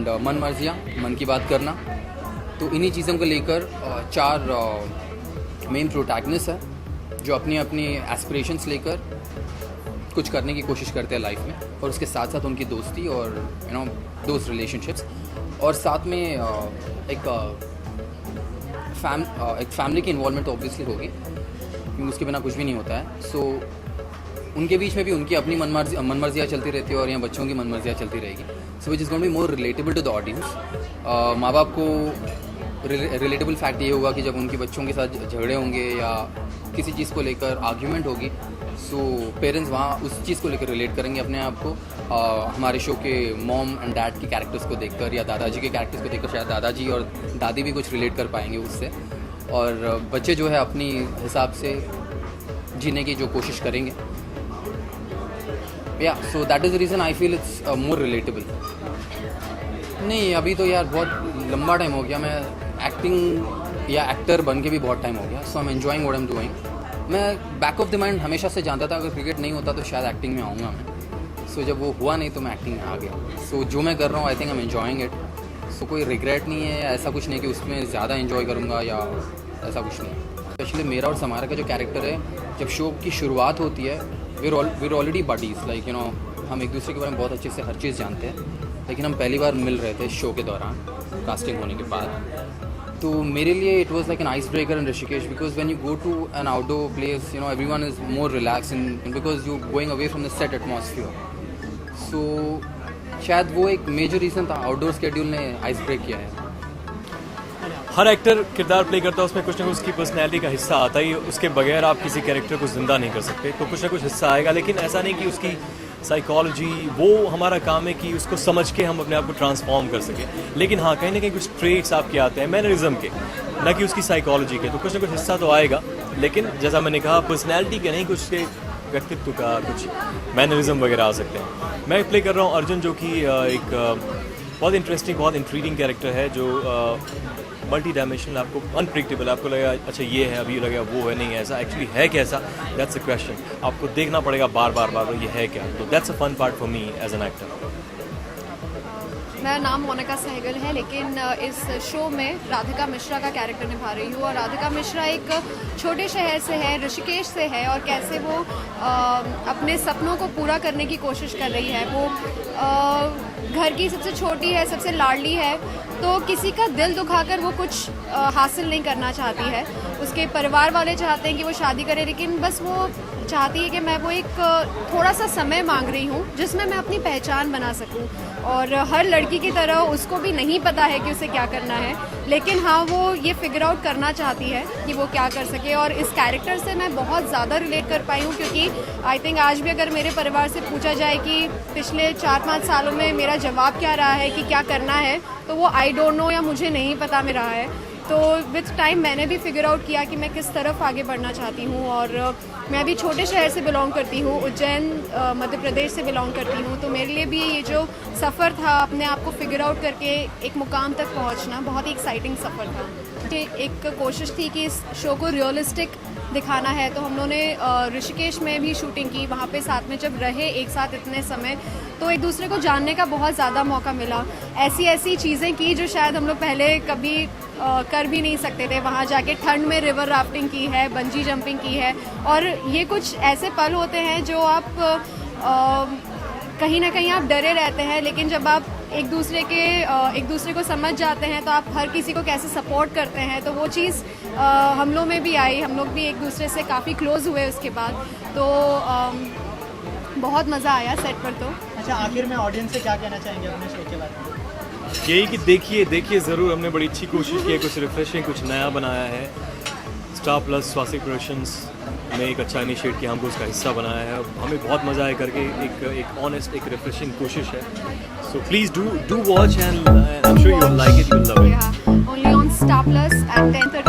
And मन मर्जियाँ, मन की बात करना। तो इन्हीं चीज़ों को लेकर 4 मेन प्रोटैगनिस्ट हैं जो अपनी अपनी एस्पिरेशंस लेकर कुछ करने की कोशिश करते हैं लाइफ में, और उसके साथ साथ उनकी दोस्ती और दोस्त रिलेशनशिप्स, और साथ में एक फैमिली की इन्वॉल्वमेंट तो ऑब्वियसली होगी क्योंकि उसके बिना कुछ भी नहीं होता है। सो उनके बीच में भी उनकी अपनी मनमर्जियाँ चलती रहती है और यहाँ बच्चों की मनमर्जियाँ चलती रहेगी। So which is going to be more relatable to the audience. माँ बाप को रिलेटेबल फैक्ट ये होगा कि जब उनके बच्चों के साथ झगड़े होंगे या किसी चीज़ को लेकर आर्ग्यूमेंट होगी, सो पेरेंट्स वहाँ उस चीज़ को लेकर रिलेट करेंगे अपने आप को हमारे शो के मॉम एंड डैड के कैरेक्टर्स को देखकर या दादाजी के कैरेक्टर्स को देखकर शायद दादाजी और दादी भी कुछ रिलेट कर पाएंगे उससे, और बच्चे जो है अपनी हिसाब से जीने की जो कोशिश करेंगे। या so that is the reason I feel it's more relatable. नहीं, अभी तो यार बहुत लंबा टाइम हो गया, मैं एक्टिंग या एक्टर बन के भी बहुत टाइम हो गया। So I am enjoying what I am doing. मैं बैक ऑफ द माइंड हमेशा से जानता था अगर क्रिकेट नहीं होता तो शायद एक्टिंग में आऊँगा मैं। सो जब वो हुआ नहीं तो मैं एक्टिंग में आ गया। सो जो मैं कर रहा हूँ I think I am enjoying it. So कोई रिग्रेट नहीं है, ऐसा कुछ नहीं कि उसमें ज़्यादा एंजॉय करूँगा या ऐसा कुछ नहीं। स्पेशली मेरा और समारा का जो कैरेक्टर है, जब शो की शुरुआत होती है वीर ऑलरेडी बडीज़, लाइक हम एक दूसरे के बारे में बहुत अच्छे से हर चीज़ जानते हैं, लेकिन हम पहली बार मिल रहे थे शो के दौरान कास्टिंग होने के बाद। तो मेरे लिए it was like an ice breaker in Rishikesh, because when you go to an outdoor place everyone is more relax in because you going away from the set atmosphere. So शायद वो एक मेजर रीज़न था, outdoor schedule ने ice break किया है। हर actor किरदार play करता है, उसमें कुछ ना कुछ उसकी पर्सनैलिटी का हिस्सा आता ही, उसके बगैर आप किसी कैरेक्टर को जिंदा नहीं कर सकते, तो कुछ ना कुछ हिस्सा आएगा। लेकिन ऐसा नहीं कि उसकी साइकोलॉजी, वो हमारा काम है कि उसको समझ के हम अपने आप को ट्रांसफॉर्म कर सकें। लेकिन हाँ, कहीं ना कहीं कुछ ट्रेट्स आपके आते हैं मैनरिज्म के, ना कि उसकी साइकोलॉजी के, तो कुछ ना कुछ हिस्सा तो आएगा। लेकिन जैसा मैंने कहा, पर्सनैलिटी के नहीं, कुछ उसके व्यक्तित्व का, कुछ मैनरिज्म वगैरह आ सकते हैं। मैं प्ले कर रहा हूँ अर्जुन, जो कि एक बहुत इंटरेस्टिंग, बहुत इंट्रीडिंग कैरेक्टर है, जो मल्टी डायमेंशनल, आपको अनप्रिडिक्टेबल, आपको लगेगा अच्छा ये है, अभी लगेगा वो है, नहीं है ऐसा, एक्चुअली है कैसा, दैट्स अ क्वेश्चन। आपको देखना पड़ेगा बार बार ये है क्या, तो that's a fun part for me as an actor. मेरा नाम मोनिका सहगल है, लेकिन इस शो में राधिका मिश्रा का कैरेक्टर निभा रही हूँ। और राधिका मिश्रा एक छोटे शहर से है, ऋषिकेश से है, और कैसे वो अपने सपनों को पूरा करने की कोशिश कर रही है। वो घर की सबसे छोटी है, सबसे लाडली है, तो किसी का दिल दुखाकर वो कुछ हासिल नहीं करना चाहती है। उसके परिवार वाले चाहते हैं कि वो शादी करे, लेकिन बस वो चाहती है कि मैं वो एक थोड़ा सा समय मांग रही हूँ जिसमें मैं अपनी पहचान बना सकूँ। और हर लड़की की तरह उसको भी नहीं पता है कि उसे क्या करना है, लेकिन हाँ, वो ये फिगर आउट करना चाहती है कि वो क्या कर सके। और इस कैरेक्टर से मैं बहुत ज़्यादा रिलेट कर पाई हूँ, क्योंकि आई थिंक आज भी अगर मेरे परिवार से पूछा जाए कि पिछले 4-5 सालों में मेरा जवाब क्या रहा है कि क्या करना है, तो वो आई डोंट नो या मुझे नहीं पता में रहा है। तो विथ टाइम मैंने भी फिगर आउट किया कि मैं किस तरफ आगे बढ़ना चाहती हूँ। और मैं भी छोटे शहर से बिलोंग करती हूँ, उज्जैन मध्य प्रदेश से बिलोंग करती हूँ। तो मेरे लिए भी ये जो सफ़र था अपने आप को फिगर आउट करके एक मुकाम तक पहुँचना, बहुत ही एक्साइटिंग सफ़र था। एक कोशिश थी कि इस शो को रियलिस्टिक दिखाना है, तो हम लोगों ने ऋषिकेश में भी शूटिंग की। वहाँ पे साथ में जब रहे एक साथ इतने समय, तो एक दूसरे को जानने का बहुत ज़्यादा मौका मिला। ऐसी चीज़ें की जो शायद हम लोग पहले कभी कर भी नहीं सकते थे। वहाँ जाके ठंड में रिवर राफ्टिंग की है, बंजी जंपिंग की है, और ये कुछ ऐसे पल होते हैं जो आप कहीं ना कहीं आप डरे रहते हैं, लेकिन जब आप एक दूसरे को समझ जाते हैं तो आप हर किसी को कैसे सपोर्ट करते हैं, तो वो चीज़ हम लोग में भी आई। हम लोग भी एक दूसरे से काफ़ी क्लोज हुए उसके बाद, तो बहुत मज़ा आया सेट पर। तो अच्छा, आखिर में ऑडियंस से क्या कहना चाहेंगे अपने शो के बारे में? यही कि देखिए ज़रूर, हमने बड़ी अच्छी कोशिश की है, कुछ रिफ्रेशिंग, कुछ नया बनाया है। स्टार प्लस स्वासिक प्रोडक्शंस ने एक अच्छा इनिशिएट किया, हमको उसका हिस्सा बनाया है, हमें बहुत मज़ा आया करके। एक ऑनेस्ट, एक रिफ्रेशिंग कोशिश है। So please do watch and I am sure you will like it, you will love it. Only on Star Plus at 10:30